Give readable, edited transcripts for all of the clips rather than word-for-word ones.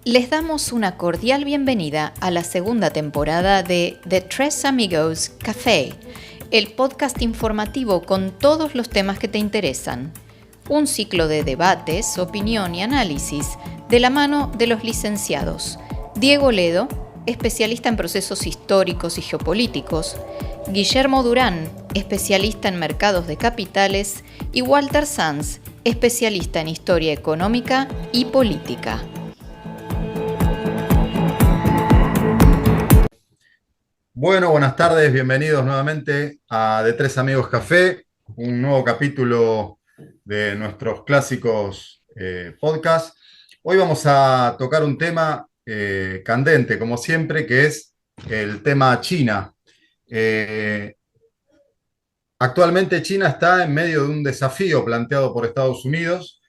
Les damos una cordial bienvenida a la segunda temporada de The Tres Amigos Café, el podcast informativo con todos los temas que te interesan. Un ciclo de debates, opinión y análisis de la mano de los licenciados Diego Ledo, especialista en procesos históricos y geopolíticos, Guillermo Durán, especialista en mercados de capitales, y Walter Sanz, especialista en historia económica y política. Bueno, buenas tardes, bienvenidos nuevamente a De Tres Amigos Café, un nuevo capítulo de nuestros clásicos podcasts. Hoy vamos a tocar un tema candente, como siempre, que es el tema China. Actualmente China está en medio de un desafío planteado por Estados Unidos.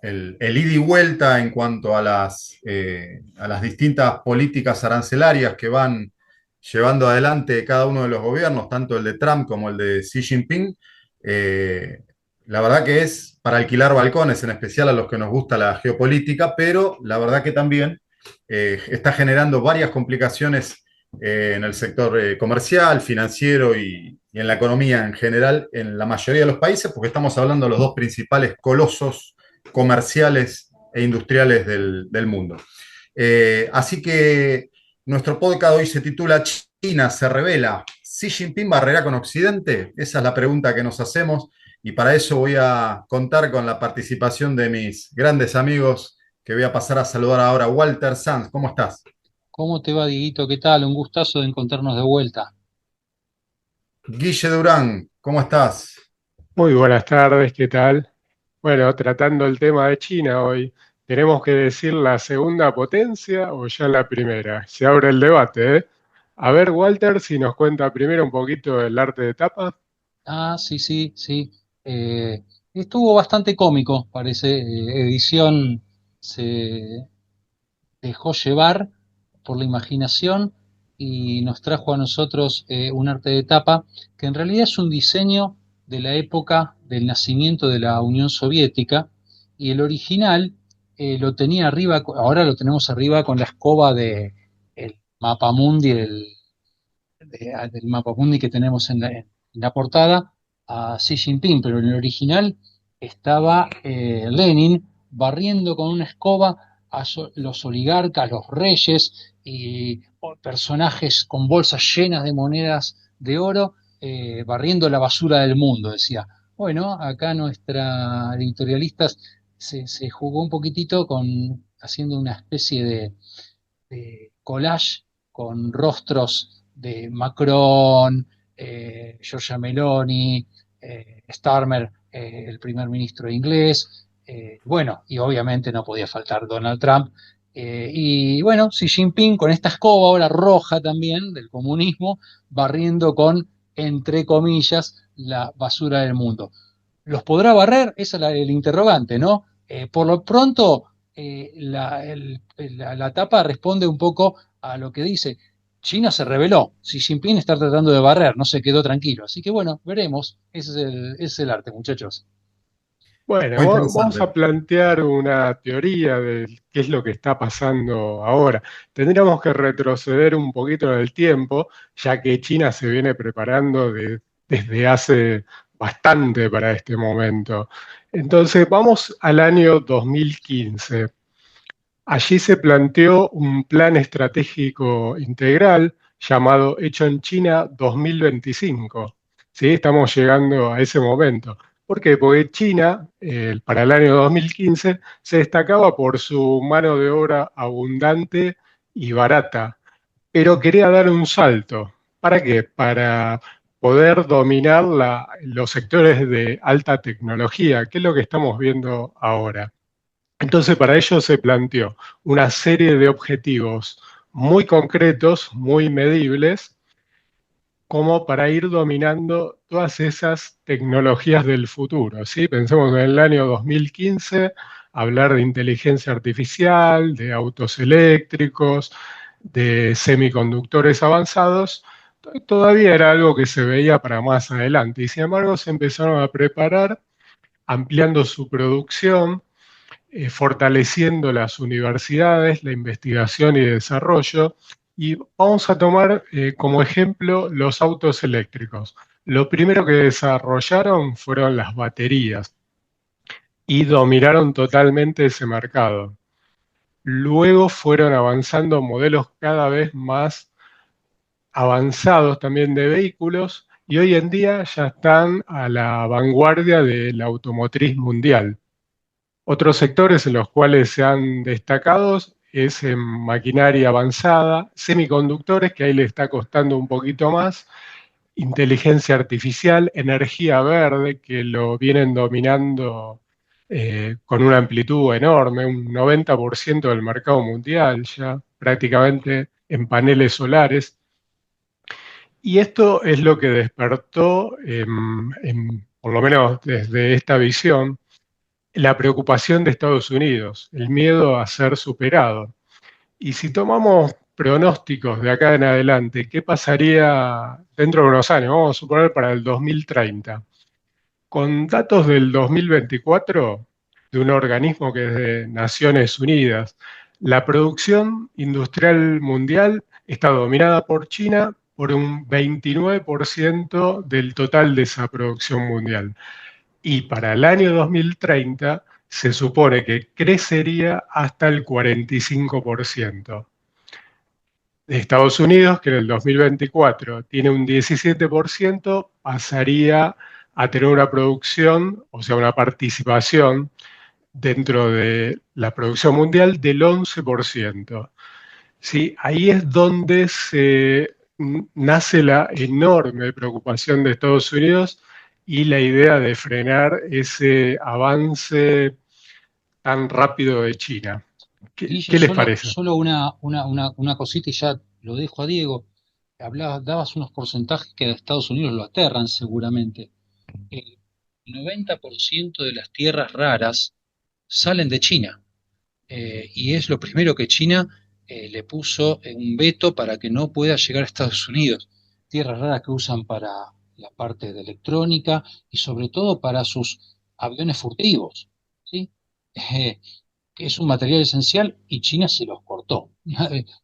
El ida y vuelta en cuanto a las distintas políticas arancelarias que van llevando adelante cada uno de los gobiernos, tanto el de Trump como el de Xi Jinping, la verdad que es para alquilar balcones, en especial a los que nos gusta la geopolítica, pero la verdad que también está generando varias complicaciones en el sector comercial, financiero y en la economía en general en la mayoría de los países, porque estamos hablando de los dos principales colosos comerciales e industriales del mundo. Así que nuestro podcast hoy se titula China se revela, ¿Xi Jinping barrerá con Occidente? Esa es la pregunta que nos hacemos y para eso voy a contar con la participación de mis grandes amigos que voy a pasar a saludar ahora. Walter Sanz, ¿cómo estás? ¿Cómo te va, Dieguito? ¿Qué tal? Un gustazo de encontrarnos de vuelta. Guille Durán, ¿cómo estás? Muy buenas tardes, ¿qué tal? Bueno, tratando el tema de China hoy, ¿tenemos que decir la segunda potencia o ya la primera? Se abre el debate, ¿eh? A ver, Walter, si nos cuenta primero un poquito del arte de tapa. Sí, sí, sí. Eh, Estuvo bastante cómico, parece. Edición se dejó llevar por la imaginación y nos trajo a nosotros un arte de tapa que en realidad es un diseño de la época del nacimiento de la Unión Soviética y el original lo tenía arriba, ahora lo tenemos arriba con la escoba de el mapamundi, del mapamundi que tenemos en la portada a Xi Jinping, pero en el original estaba Lenin barriendo con una escoba a los oligarcas, los reyes y personajes con bolsas llenas de monedas de oro, barriendo la basura del mundo, decía. Bueno, acá nuestra editorialista se jugó un poquitito con haciendo una especie de collage con rostros de Macron, Giorgia Meloni, Starmer, el primer ministro inglés, bueno, y obviamente no podía faltar Donald Trump. Y bueno, Xi Jinping con esta escoba ahora roja también del comunismo, barriendo con, entre comillas, la basura del mundo. ¿Los podrá barrer? Esa es el interrogante, ¿no? Por lo pronto, la tapa responde un poco a lo que dice. China se rebeló, Xi Jinping está tratando de barrer, no se quedó tranquilo. Así que bueno, veremos. Ese es el arte, muchachos. Bueno, Muy vamos interesante. a plantear una teoría de qué es lo que está pasando ahora. Tendríamos que retroceder un poquito en el tiempo, ya que China se viene preparando desde hace bastante para este momento. Entonces, vamos al año 2015. Allí se planteó un plan estratégico integral llamado Hecho en China 2025. ¿Sí? Estamos llegando a ese momento. ¿Por qué? Porque China, para el año 2015, se destacaba por su mano de obra abundante y barata, pero quería dar un salto. ¿Para qué? Para poder dominar los sectores de alta tecnología, que es lo que estamos viendo ahora. Entonces, para ello se planteó una serie de objetivos muy concretos, muy medibles, como para ir dominando todas esas tecnologías del futuro, ¿sí? Pensemos en el año 2015, hablar de inteligencia artificial, de autos eléctricos, de semiconductores avanzados, todavía era algo que se veía para más adelante, y sin embargo se empezaron a preparar ampliando su producción, fortaleciendo las universidades, la investigación y desarrollo. Y vamos a tomar como ejemplo los autos eléctricos. Lo primero que desarrollaron fueron las baterías y dominaron totalmente ese mercado. Luego fueron avanzando modelos cada vez más avanzados también de vehículos y hoy en día ya están a la vanguardia de la automotriz mundial. Otros sectores en los cuales se han destacado es en maquinaria avanzada, semiconductores, que ahí le está costando un poquito más, inteligencia artificial, energía verde, que lo vienen dominando con una amplitud enorme, un 90% del mercado mundial ya, prácticamente en paneles solares. Y esto es lo que despertó, por lo menos desde esta visión, la preocupación de Estados Unidos, el miedo a ser superado. Y si tomamos pronósticos de acá en adelante, ¿qué pasaría dentro de unos años? Vamos a suponer para el 2030. Con datos del 2024 de un organismo que es de Naciones Unidas, la producción industrial mundial está dominada por China por un 29% del total de esa producción mundial. Y para el año 2030 se supone que crecería hasta el 45%. De Estados Unidos, que en el 2024 tiene un 17%, pasaría a tener una producción, o sea, una participación dentro de la producción mundial del 11%. ¿Sí? Ahí es donde nace la enorme preocupación de Estados Unidos y la idea de frenar ese avance tan rápido de China. ¿Qué les parece? Solo una cosita y ya lo dejo a Diego. Dabas unos porcentajes que a Estados Unidos lo aterran seguramente. El 90% de las tierras raras salen de China. Y es lo primero que China le puso un veto para que no pueda llegar a Estados Unidos. Tierras raras que usan para la parte de electrónica y sobre todo para sus aviones furtivos, ¿sí? Que es un material esencial y China se los cortó.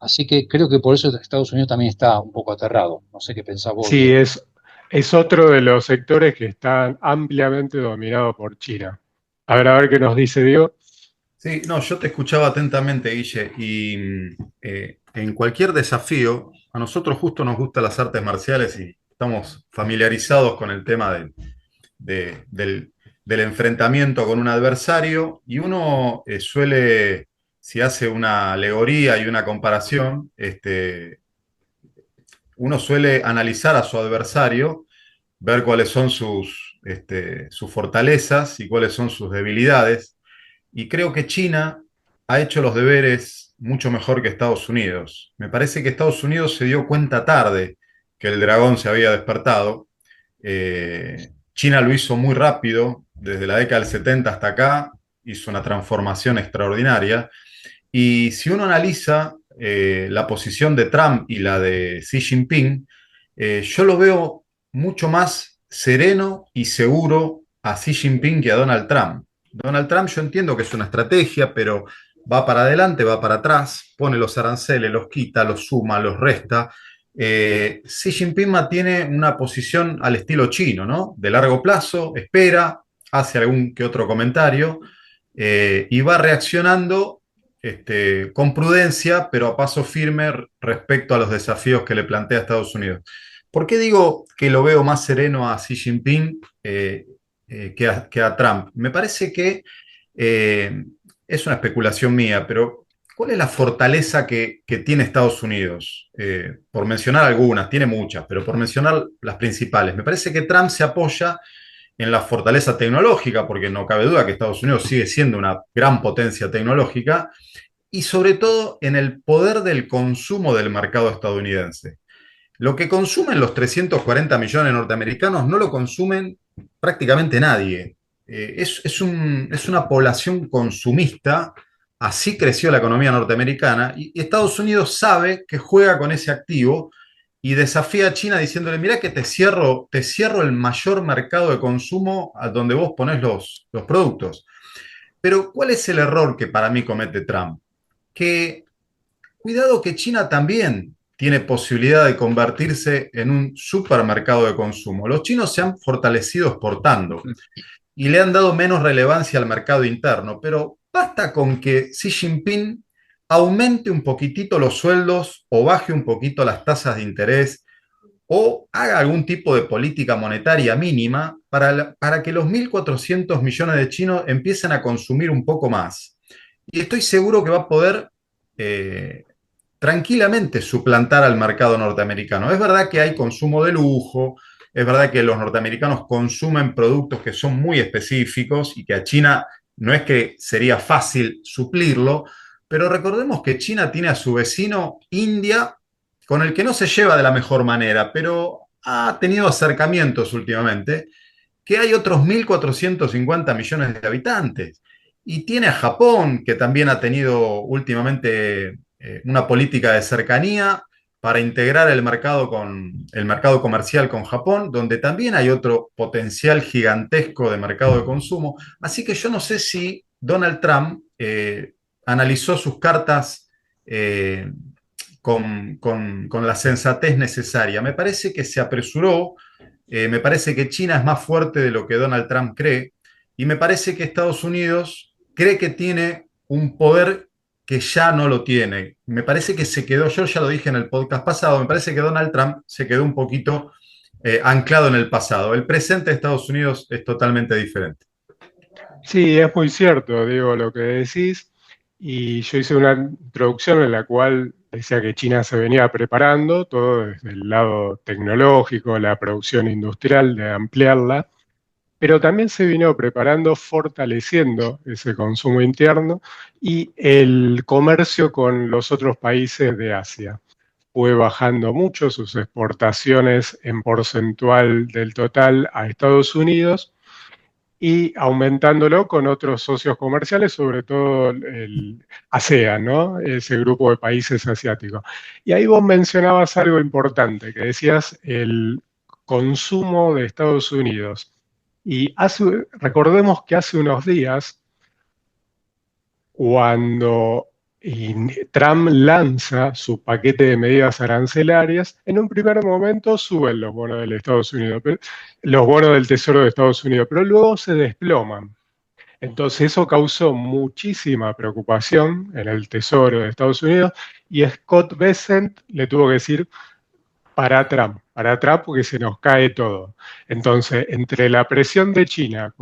Así que creo que por eso Estados Unidos también está un poco aterrado. No sé qué pensás vos. Sí, es otro de los sectores que están ampliamente dominados por China. A ver qué nos dice Diego. Sí, no, yo te escuchaba atentamente, Guille, y en cualquier desafío, a nosotros justo nos gustan las artes marciales y estamos familiarizados con el tema del enfrentamiento con un adversario, y uno suele, si hace una alegoría y una comparación, uno suele analizar a su adversario, ver cuáles son sus fortalezas y cuáles son sus debilidades. Y creo que China ha hecho los deberes mucho mejor que Estados Unidos. Me parece que Estados Unidos se dio cuenta tarde que el dragón se había despertado. China lo hizo muy rápido, desde la década del 70 hasta acá, hizo una transformación extraordinaria. Y si uno analiza la posición de Trump y la de Xi Jinping, yo lo veo mucho más sereno y seguro a Xi Jinping que a Donald Trump. Donald Trump yo entiendo que es una estrategia, pero va para adelante, va para atrás, pone los aranceles, los quita, los suma, los resta. Xi Jinping mantiene una posición al estilo chino, ¿no? De largo plazo, espera, hace algún que otro comentario y va reaccionando con prudencia, pero a paso firme respecto a los desafíos que le plantea Estados Unidos. ¿Por qué digo que lo veo más sereno a Xi Jinping que a Trump? Me parece que es una especulación mía, pero ¿cuál es la fortaleza que tiene Estados Unidos? Por mencionar algunas, tiene muchas, pero por mencionar las principales. Me parece que Trump se apoya en la fortaleza tecnológica, porque no cabe duda que Estados Unidos sigue siendo una gran potencia tecnológica, y sobre todo en el poder del consumo del mercado estadounidense. Lo que consumen los 340 millones de norteamericanos no lo consumen prácticamente nadie. Es una población consumista, así creció la economía norteamericana, y Estados Unidos sabe que juega con ese activo y desafía a China diciéndole, mirá que te cierro el mayor mercado de consumo a donde vos ponés los productos. Pero ¿cuál es el error que para mí comete Trump? Que cuidado que China también tiene posibilidad de convertirse en un supermercado de consumo. Los chinos se han fortalecido exportando y le han dado menos relevancia al mercado interno, pero basta con que Xi Jinping aumente un poquitito los sueldos o baje un poquito las tasas de interés o haga algún tipo de política monetaria mínima para que los 1.400 millones de chinos empiecen a consumir un poco más. Y estoy seguro que va a poder eh, tranquilamente suplantar al mercado norteamericano. Es verdad que hay consumo de lujo, es verdad que los norteamericanos consumen productos que son muy específicos y que a China no es que sería fácil suplirlo, pero recordemos que China tiene a su vecino India, con el que no se lleva de la mejor manera, pero ha tenido acercamientos últimamente, que hay otros 1.450 millones de habitantes. Y tiene a Japón, que también ha tenido últimamente una política de cercanía para integrar el mercado comercial con Japón, donde también hay otro potencial gigantesco de mercado de consumo. Así que yo no sé si Donald Trump analizó sus cartas con la sensatez necesaria. Me parece que se apresuró, me parece que China es más fuerte de lo que Donald Trump cree, y me parece que Estados Unidos cree que tiene un poder que ya no lo tiene. Me parece que se quedó, yo ya lo dije en el podcast pasado, me parece que Donald Trump se quedó un poquito anclado en el pasado. El presente de Estados Unidos es totalmente diferente. Sí, es muy cierto, digo, lo que decís. Y yo hice una introducción en la cual decía que China se venía preparando, todo desde el lado tecnológico, la producción industrial, de ampliarla, pero también se vino preparando, fortaleciendo ese consumo interno y el comercio con los otros países de Asia. Fue bajando mucho sus exportaciones en porcentual del total a Estados Unidos y aumentándolo con otros socios comerciales, sobre todo el ASEAN, ¿no? Ese grupo de países asiáticos. Y ahí vos mencionabas algo importante, que decías el consumo de Estados Unidos. Y recordemos que hace unos días, cuando Trump lanza su paquete de medidas arancelarias, en un primer momento suben los bonos del Estados Unidos, los bonos del Tesoro de Estados Unidos, pero luego se desploman. Entonces eso causó muchísima preocupación en el Tesoro de Estados Unidos y Scott Bessent le tuvo que decir para atrás porque se nos cae todo. Entonces, entre la presión de China,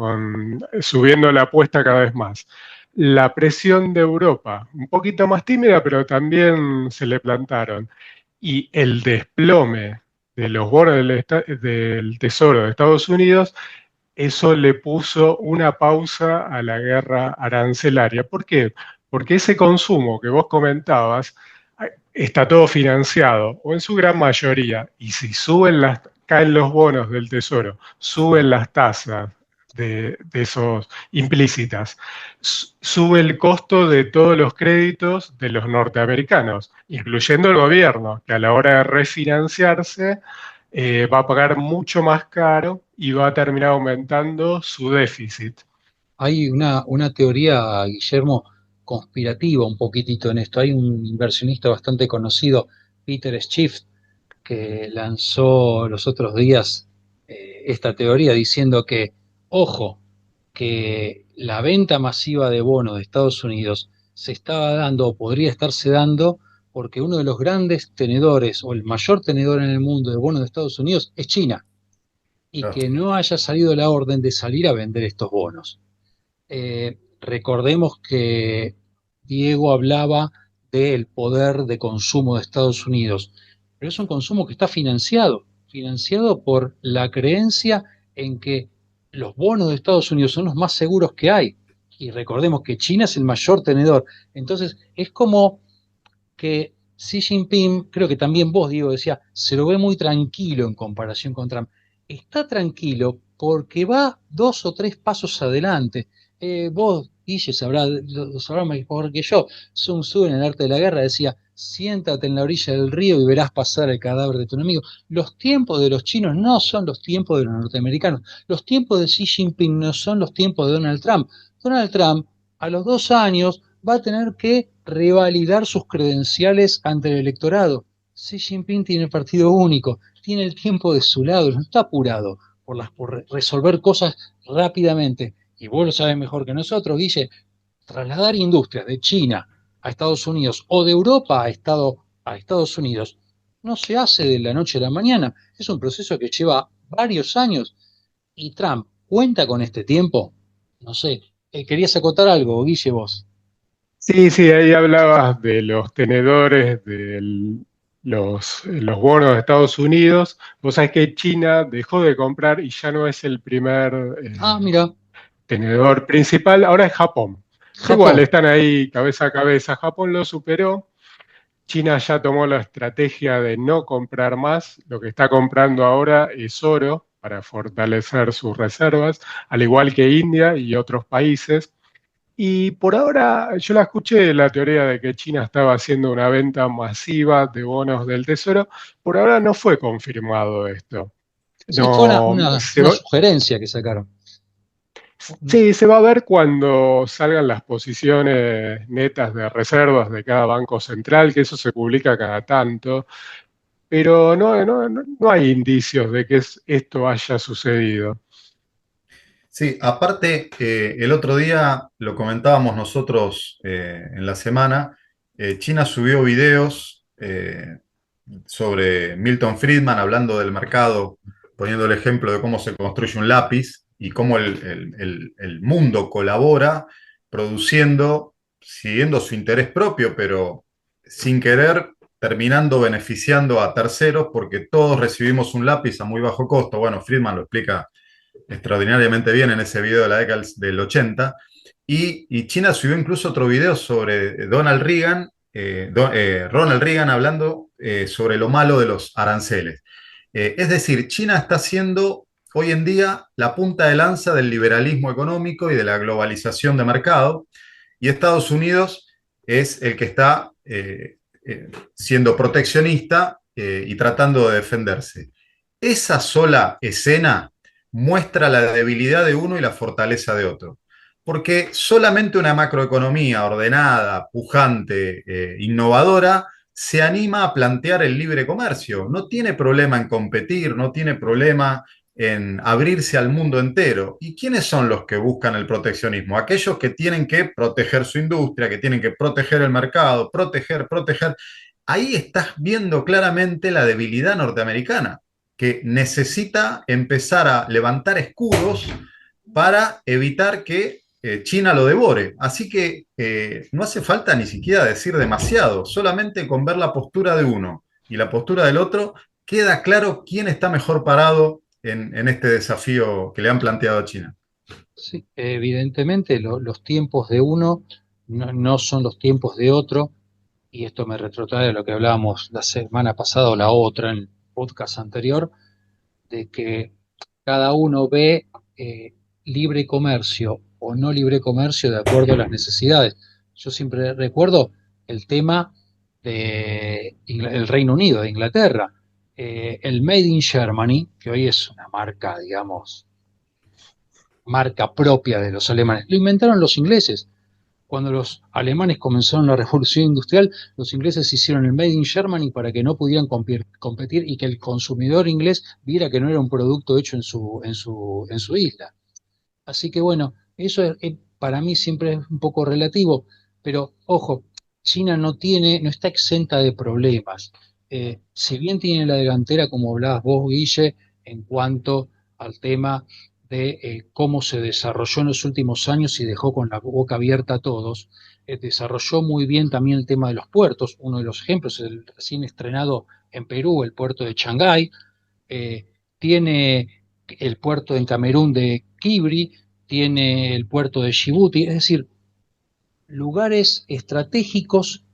subiendo la apuesta cada vez más, la presión de Europa, un poquito más tímida, pero también se le plantaron, y el desplome de los bonos del Tesoro de Estados Unidos, eso le puso una pausa a la guerra arancelaria. ¿Por qué? Porque ese consumo que vos comentabas está todo financiado, o en su gran mayoría, y si caen los bonos del Tesoro, suben las tasas de esos implícitas, sube el costo de todos los créditos de los norteamericanos, incluyendo el gobierno, que a la hora de refinanciarse va a pagar mucho más caro y va a terminar aumentando su déficit. Hay una teoría, Guillermo, conspirativa un poquitito en esto. Hay un inversionista bastante conocido, Peter Schiff, que lanzó los otros días esta teoría diciendo que, ojo, que la venta masiva de bonos de Estados Unidos se estaba dando o podría estarse dando porque uno de los grandes tenedores o el mayor tenedor en el mundo de bonos de Estados Unidos es China y Claro. que no haya salido la orden de salir a vender estos bonos. Recordemos que Diego hablaba del poder de consumo de Estados Unidos, pero es un consumo que está financiado por la creencia en que los bonos de Estados Unidos son los más seguros que hay. Y recordemos que China es el mayor tenedor. Entonces, es como que Xi Jinping, creo que también vos, Diego, decía, se lo ve muy tranquilo en comparación con Trump. Está tranquilo porque va 2 o 3 pasos adelante. Vos, Guille, lo sabrás mejor que yo. Sun Tzu en el arte de la guerra decía, siéntate en la orilla del río y verás pasar el cadáver de tu enemigo. Los tiempos de los chinos no son los tiempos de los norteamericanos. Los tiempos de Xi Jinping no son los tiempos de Donald Trump. Donald Trump A los 2 años va a tener que revalidar sus credenciales ante el electorado. Xi Jinping tiene partido único, tiene el tiempo de su lado, no está apurado por resolver cosas rápidamente. Y vos lo sabés mejor que nosotros, Guille, trasladar industrias de China a Estados Unidos o de Europa a Estados Unidos no se hace de la noche a la mañana. Es un proceso que lleva varios años y Trump cuenta con este tiempo. No sé, querías acotar algo, Guille, vos. Sí, sí, ahí hablabas de los tenedores, de los bonos de Estados Unidos. Vos sabés que China dejó de comprar y ya no es el primer Ah, mira, tenedor principal, ahora es Japón. Igual Japón. están ahí cabeza a cabeza. Japón lo superó. China ya tomó la estrategia de no comprar más. Lo que está comprando ahora es oro para fortalecer sus reservas, al igual que India y otros países. Y por ahora yo la escuché la teoría de que China estaba haciendo una venta masiva de bonos del Tesoro. Por ahora no fue confirmado esto. Sí, fue No, una sugerencia que sacaron. sí, se va a ver cuando salgan las posiciones netas de reservas de cada banco central, que eso se publica cada tanto, pero no hay indicios de que esto haya sucedido. Sí, aparte, el otro día lo comentábamos nosotros en la semana, China subió videos sobre Milton Friedman hablando del mercado, poniendo el ejemplo de cómo se construye un lápiz y cómo el mundo colabora produciendo, siguiendo su interés propio, pero sin querer, terminando beneficiando a terceros porque todos recibimos un lápiz a muy bajo costo. Bueno, Friedman lo explica extraordinariamente bien en ese video de la década del 80. Y China subió incluso otro video sobre Donald Reagan, Ronald Reagan hablando sobre lo malo de los aranceles. Es decir, China está siendo hoy en día la punta de lanza del liberalismo económico y de la globalización de mercado, y Estados Unidos es el que está siendo proteccionista y tratando de defenderse. Esa sola escena muestra la debilidad de uno y la fortaleza de otro. Porque solamente una macroeconomía ordenada, pujante, innovadora, se anima a plantear el libre comercio. No tiene problema en competir, no tiene problema en abrirse al mundo entero. ¿Y quiénes son los que buscan el proteccionismo? Aquellos que tienen que proteger su industria, que tienen que proteger el mercado, proteger. Ahí estás viendo claramente la debilidad norteamericana, que necesita empezar a levantar escudos para evitar que China lo devore. Así que no hace falta ni siquiera decir demasiado, solamente con ver la postura de uno y la postura del otro, queda claro quién está mejor parado en este desafío que le han planteado a China. Sí, evidentemente los tiempos de uno no son los tiempos de otro, y esto me retrotrae a lo que hablábamos la semana pasada o la otra en el podcast anterior, de que cada uno ve libre comercio o no libre comercio de acuerdo a las necesidades. Yo siempre recuerdo el tema del Reino Unido, de Inglaterra. El Made in Germany, que hoy es una marca, digamos, marca propia de los alemanes, lo inventaron los ingleses. Cuando los alemanes comenzaron la revolución industrial, los ingleses hicieron el Made in Germany para que no pudieran competir y que el consumidor inglés viera que no era un producto hecho en su isla. Así que bueno, eso para mí siempre es un poco relativo, pero ojo, China no está exenta de problemas. Si bien tiene la delantera, como hablabas vos, Guille, en cuanto al tema de cómo se desarrolló en los últimos años y dejó con la boca abierta a todos, desarrolló muy bien también el tema de los puertos. Uno de los ejemplos es el recién estrenado en Perú, el puerto de Shanghái. Tiene el puerto en Camerún de Kibri, tiene el puerto de Djibouti, es decir, lugares estratégicos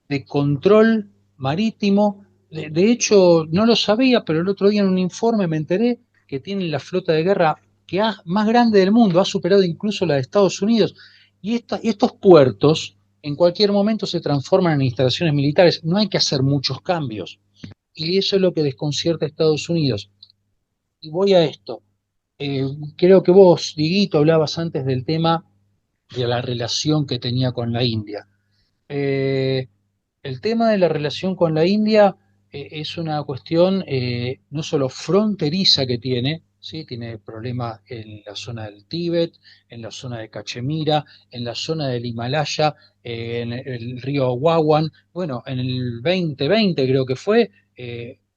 de control marítimo. De hecho, no lo sabía, pero el otro día en un informe me enteré que tienen la flota de guerra más grande del mundo, ha superado incluso la de Estados Unidos. Y estos puertos en cualquier momento se transforman en instalaciones militares. No hay que hacer muchos cambios. Y eso es lo que desconcierta a Estados Unidos. Y voy a esto. Eh, Creo que vos, Diguito, hablabas antes del tema de la relación que tenía con la India. Eh, el tema de la relación con la India es una cuestión no solo fronteriza que tiene, ¿sí? Tiene problemas en la zona del Tíbet, en la zona de Cachemira, en la zona del Himalaya, en el río Wawan. Bueno, en el 2020 creo que fue,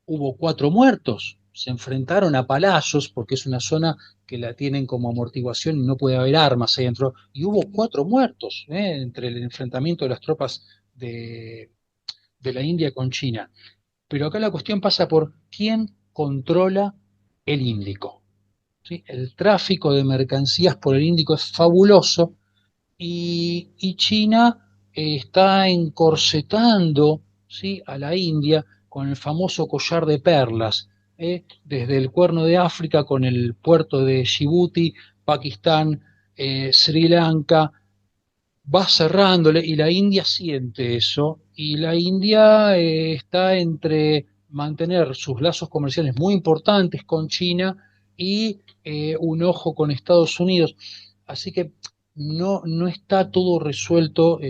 hubo 4 muertos. Se enfrentaron a palazos porque es una zona que la tienen como amortiguación y no puede haber armas ahí dentro. Y hubo 4 muertos entre el enfrentamiento de las tropas de, de la India con China. Pero acá la cuestión pasa por quién controla el Índico. ¿Sí? El tráfico de mercancías por el Índico es fabuloso y China está encorsetando, ¿sí?, a la India con el famoso collar de perlas, desde el Cuerno de África con el puerto de Djibouti, Pakistán, Sri Lanka, va cerrándole y la India siente eso y la India está entre mantener sus lazos comerciales muy importantes con China y un ojo con Estados Unidos. Así que no está todo resuelto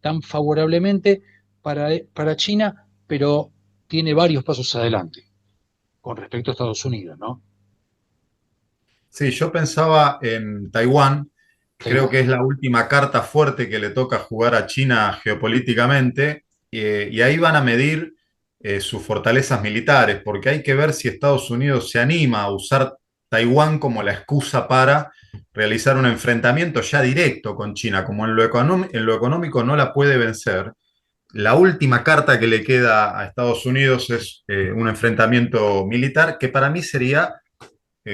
tan favorablemente para China, pero tiene varios pasos adelante con respecto a Estados Unidos, ¿no? Sí, yo pensaba en Taiwán. Creo Taiwán. que es la última carta fuerte que le toca jugar a China geopolíticamente, y ahí van a medir sus fortalezas militares, porque hay que ver si Estados Unidos se anima a usar Taiwán como la excusa para realizar un enfrentamiento ya directo con China. Como en lo económico no la puede vencer, la última carta que le queda a Estados Unidos es un enfrentamiento militar que para mí sería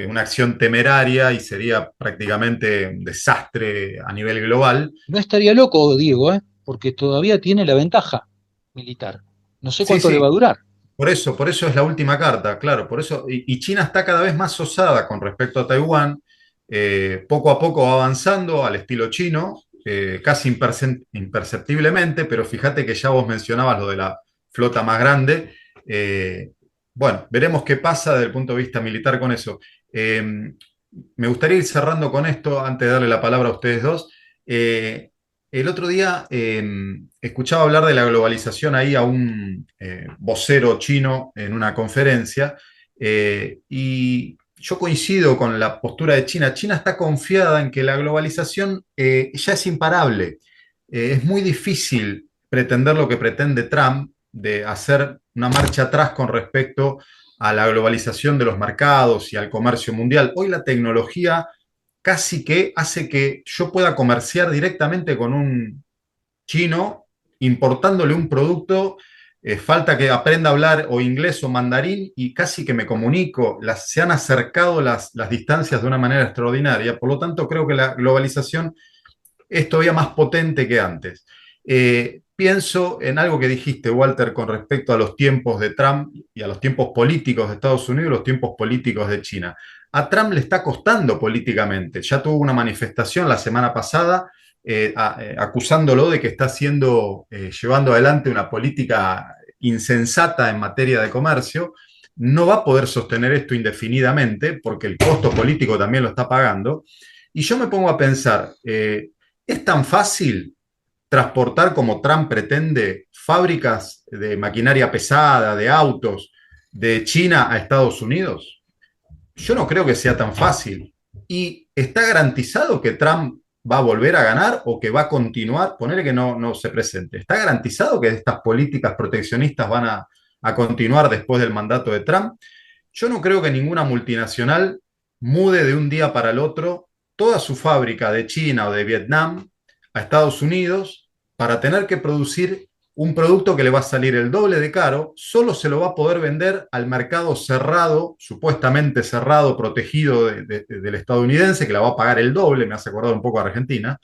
una acción temeraria y sería prácticamente un desastre a nivel global. No estaría loco, Diego, porque todavía tiene la ventaja militar. No sé Sí, cuánto le va a sí, durar. por eso es la última carta, claro, por eso, y China está cada vez más osada con respecto a Taiwán. Poco a poco va avanzando al estilo chino, casi imperceptiblemente, pero fíjate que ya vos mencionabas lo de la flota más grande. Eh, bueno, veremos qué pasa desde el punto de vista militar con eso. Eh, Me gustaría ir cerrando con esto antes de darle la palabra a ustedes dos. Eh, el otro día escuchaba hablar de la globalización ahí a un vocero chino en una conferencia, y yo coincido con la postura de China. China está confiada en que la globalización ya es imparable. Es muy difícil pretender lo que pretende Trump de hacer una marcha atrás con respecto a la globalización de los mercados y al comercio mundial. Hoy la tecnología casi que hace que yo pueda comerciar directamente con un chino importándole un producto. Falta que aprenda a hablar o inglés o mandarín y casi que me comunico. Se han acercado las distancias de una manera extraordinaria. Por lo tanto, creo que la globalización es todavía más potente que antes. Pienso en algo que dijiste, Walter, con respecto a los tiempos de Trump y a los tiempos políticos de Estados Unidos y los tiempos políticos de China. A Trump le está costando políticamente. Ya tuvo una manifestación la semana pasada acusándolo de que está llevando adelante una política insensata en materia de comercio. No va a poder sostener esto indefinidamente porque el costo político también lo está pagando. Y yo me pongo a pensar, ¿es tan fácil transportar como Trump pretende fábricas de maquinaria pesada, de autos, de China a Estados Unidos? Yo no creo que sea tan fácil. ¿Y está garantizado que Trump va a volver a ganar o que va a continuar? Ponerle que no se presente. ¿Está garantizado que estas políticas proteccionistas van a continuar después del mandato de Trump? Yo no creo que ninguna multinacional mude de un día para el otro toda su fábrica de China o de Vietnam a Estados Unidos para tener que producir un producto que le va a salir el doble de caro. Solo se lo va a poder vender al mercado cerrado, supuestamente cerrado, protegido del estadounidense, que la va a pagar el doble. Me hace acordar un poco a Argentina.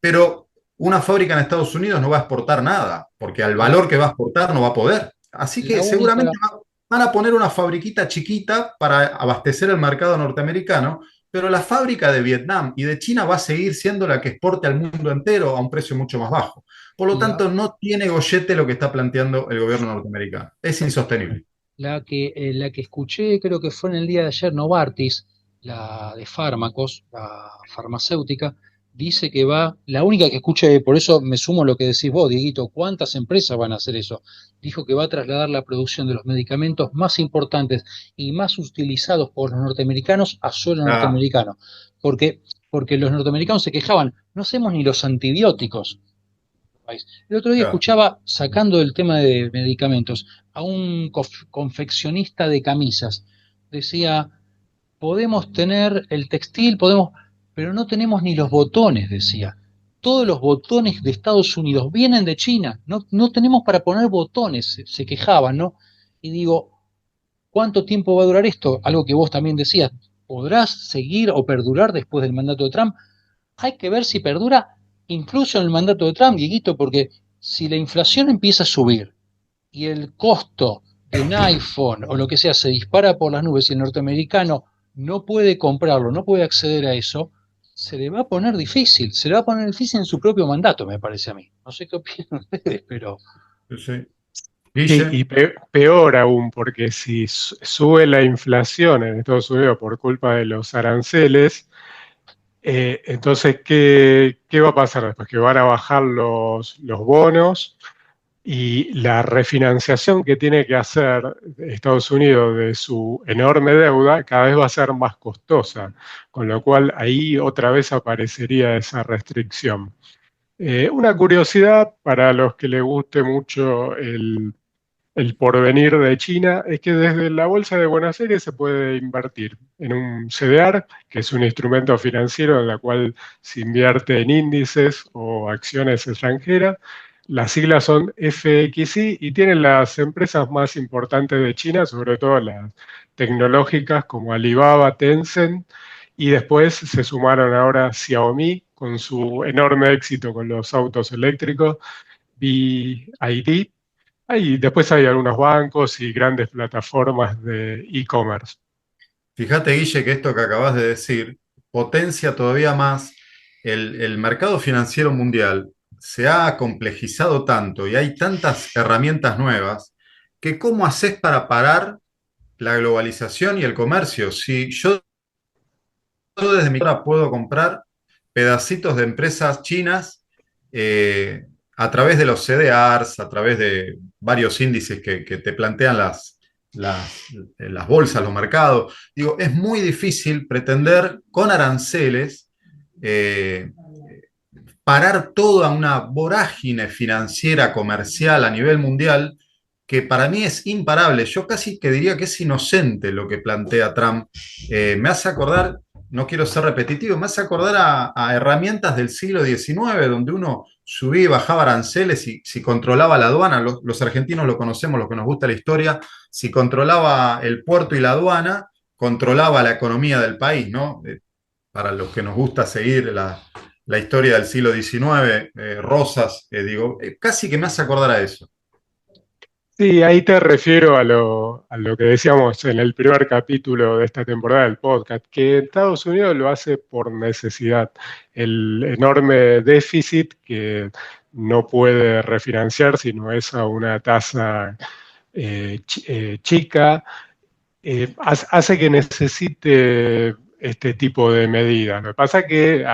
Pero una fábrica en Estados Unidos no va a exportar nada, porque al La, valor que va a exportar no va a poder. Así la que seguramente única, van a poner una fabriquita chiquita para abastecer el mercado norteamericano, pero la fábrica de Vietnam y de China va a seguir siendo la que exporte al mundo entero a un precio mucho más bajo. Por lo la, tanto, no tiene gollete lo que está planteando el gobierno norteamericano. Es insostenible. la que escuché, creo que fue en el día de ayer, Novartis, la de fármacos, la farmacéutica, dice que la única que escuché, por eso me sumo a lo que decís vos, Dieguito, ¿cuántas empresas van a hacer eso? Dijo que va a trasladar la producción de los medicamentos más importantes y más utilizados por los norteamericanos a suelo Ah, norteamericano, porque, porque los norteamericanos se quejaban, no hacemos ni los antibióticos. El otro día claro. escuchaba, sacando el tema de medicamentos, a un confeccionista de camisas. Decía, podemos tener el textil, pero no tenemos ni los botones, decía. Todos los botones de Estados Unidos vienen de China, no tenemos para poner botones, se quejaban, ¿no? Y digo, ¿cuánto tiempo va a durar esto? Algo que vos también decías, ¿podrás seguir o perdurar después del mandato de Trump? Hay que ver si perdura incluso en el mandato de Trump, Dieguito, porque si la inflación empieza a subir y el costo de un iPhone o lo que sea se dispara por las nubes y el norteamericano no puede comprarlo, no puede acceder a eso, se le va a poner difícil, se le va a poner difícil en su propio mandato, me parece a mí. No sé qué opinan ustedes, pero... Sí, sí. Sí, y Guille, peor aún, porque si sube la inflación en Estados Unidos por culpa de los aranceles, entonces, ¿qué va a pasar después? Que van a bajar los bonos y la refinanciación que tiene que hacer Estados Unidos de su enorme deuda cada vez va a ser más costosa, con lo cual ahí otra vez aparecería esa restricción. Una curiosidad para los que les guste mucho el porvenir de China es que desde la Bolsa de Buenos Aires se puede invertir en un CDR, que es un instrumento financiero en el cual se invierte en índices o acciones extranjeras. Las siglas son FXI y tienen las empresas más importantes de China, sobre todo las tecnológicas como Alibaba, Tencent, y después se sumaron ahora Xiaomi con su enorme éxito con los autos eléctricos, BYD. Después hay algunos bancos y grandes plataformas de e-commerce. fíjate, Guille, que esto que acabas de decir potencia todavía más el mercado financiero mundial. Se ha complejizado tanto y hay tantas herramientas nuevas que ¿cómo haces para parar la globalización y el comercio? Si yo desde mi hora puedo comprar pedacitos de empresas chinas a través de los CDRs, a través de varios índices que te plantean las bolsas, los mercados. Digo, es muy difícil pretender con aranceles eh, parar toda una vorágine financiera, comercial a nivel mundial, que para mí es imparable. Yo casi que diría que es inocente lo que plantea Trump. Me hace acordar, no quiero ser repetitivo, me hace acordar a herramientas del siglo XIX, donde uno subía y bajaba aranceles y si controlaba la aduana, los argentinos lo conocemos, los que nos gusta la historia, si controlaba el puerto y la aduana, controlaba la economía del país, ¿no? Para los que nos gusta seguir la historia del siglo XIX, Rosas, digo, casi que me hace acordar a eso. Sí, ahí te refiero a lo que decíamos en el primer capítulo de esta temporada del podcast, que Estados Unidos lo hace por necesidad. El enorme déficit que no puede refinanciar si no es a una tasa chica, hace que necesite este tipo de medidas. Lo que pasa es que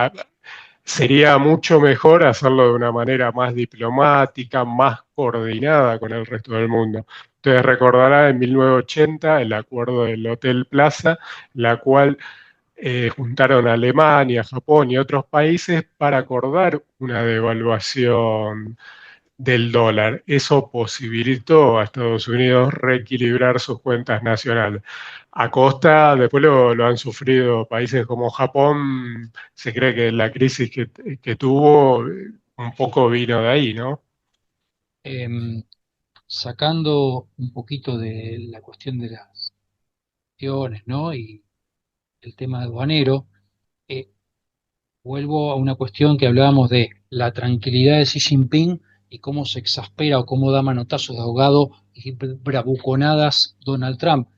sería mucho mejor hacerlo de una manera más diplomática, más coordinada con el resto del mundo. Ustedes recordarán en 1980 el acuerdo del Hotel Plaza, la cual juntaron a Alemania, Japón y otros países para acordar una devaluación del dólar. Eso posibilitó a Estados Unidos reequilibrar sus cuentas nacionales. A costa, después lo han sufrido países como Japón, se cree que la crisis que tuvo un poco vino de ahí, ¿no? em, Sacando un poquito de la cuestión de las acciones, ¿no? Y el tema aduanero, eh, vuelvo a una cuestión que hablábamos de la tranquilidad de Xi Jinping y cómo se exaspera o cómo da manotazos de ahogado y bravuconadas Donald Trump.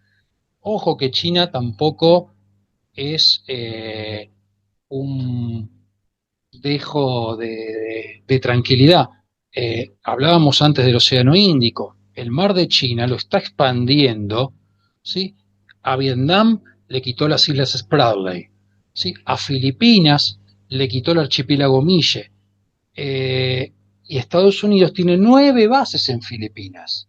Ojo que China tampoco es un dejo de tranquilidad. Hablábamos antes del Océano Índico. El mar de China lo está expandiendo, ¿sí? A Vietnam le quitó las Islas Spratly, ¿sí? A Filipinas le quitó el archipiélago Mille. Y Estados Unidos tiene 9 bases en Filipinas.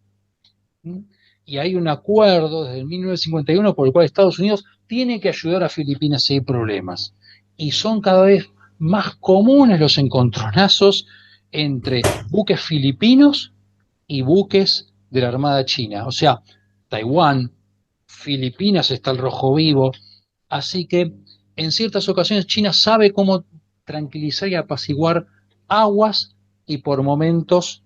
Y hay un acuerdo desde 1951 por el cual Estados Unidos tiene que ayudar a Filipinas si hay problemas. Y son cada vez más comunes los encontronazos entre buques filipinos y buques de la Armada China. O sea, Taiwán, Filipinas está el rojo vivo. Así que en ciertas ocasiones China sabe cómo tranquilizar y apaciguar aguas y por momentos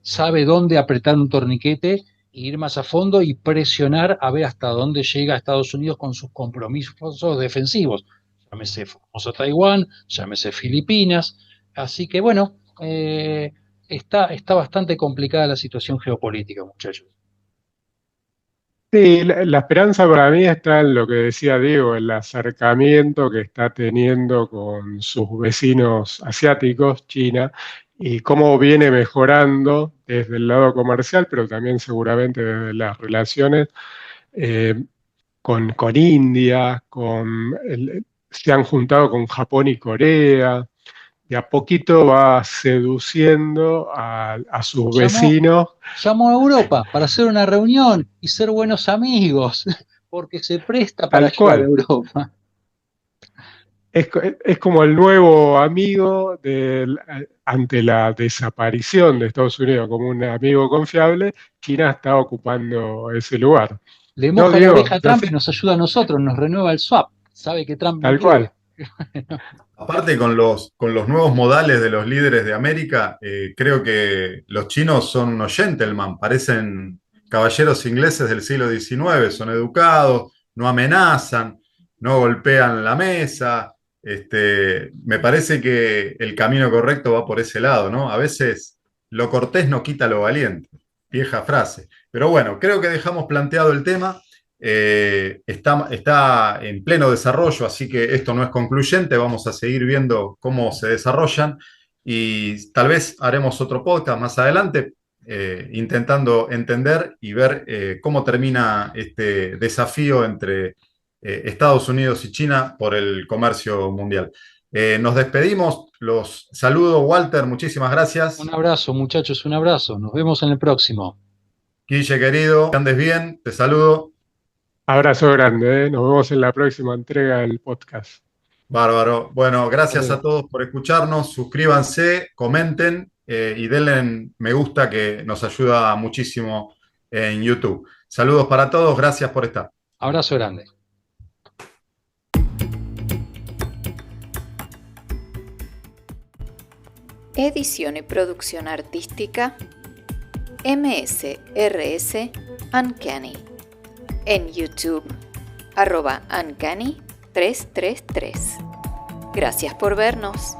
sabe dónde apretar un torniquete e ir más a fondo y presionar a ver hasta dónde llega Estados Unidos con sus compromisos defensivos. Llámese famoso Taiwán, llámese Filipinas. Así que bueno, está bastante complicada la situación geopolítica, muchachos. Sí, la esperanza para mí está en lo que decía Diego, el acercamiento que está teniendo con sus vecinos asiáticos, China, y cómo viene mejorando desde el lado comercial, pero también seguramente desde las relaciones eh, con India, se han juntado con Japón y Corea. De a poquito va seduciendo a sus Llamó, vecinos. llamó a Europa para hacer una reunión y ser buenos amigos, porque se presta para Tal ayudar a cual. Europa. Es como el nuevo amigo ante la desaparición de Estados Unidos como un amigo confiable. China está ocupando ese lugar. Le No, moja la Diego, oreja a no Trump y sé, nos ayuda a nosotros, nos renueva el swap. Sabe que Trump no tal quiere. cual. Aparte, con los nuevos modales de los líderes de América, creo que los chinos son unos gentlemen, parecen caballeros ingleses del siglo XIX, son educados, no amenazan, no golpean la mesa. Me parece que el camino correcto va por ese lado, ¿no? A veces lo cortés no quita lo valiente, vieja frase. Pero bueno, creo que dejamos planteado el tema. Está en pleno desarrollo, así que esto no es concluyente, vamos a seguir viendo cómo se desarrollan y tal vez haremos otro podcast más adelante intentando entender y ver cómo termina este desafío entre Estados Unidos y China por el comercio mundial. Nos despedimos, los saludo, Walter, muchísimas Un gracias. abrazo, muchachos, un abrazo. Nos vemos en el próximo. Guille, querido, que andes bien, te saludo. Abrazo grande, ¿eh? Nos vemos en la próxima entrega del podcast. Bárbaro. Bueno, Hasta gracias a luego. todos por escucharnos. Suscríbanse, comenten y denle me gusta que nos ayuda muchísimo en YouTube. Saludos para todos, gracias por estar. Abrazo grande. Edición y producción artística MSRS Uncanny. En YouTube, @Uncanny333. Gracias por vernos.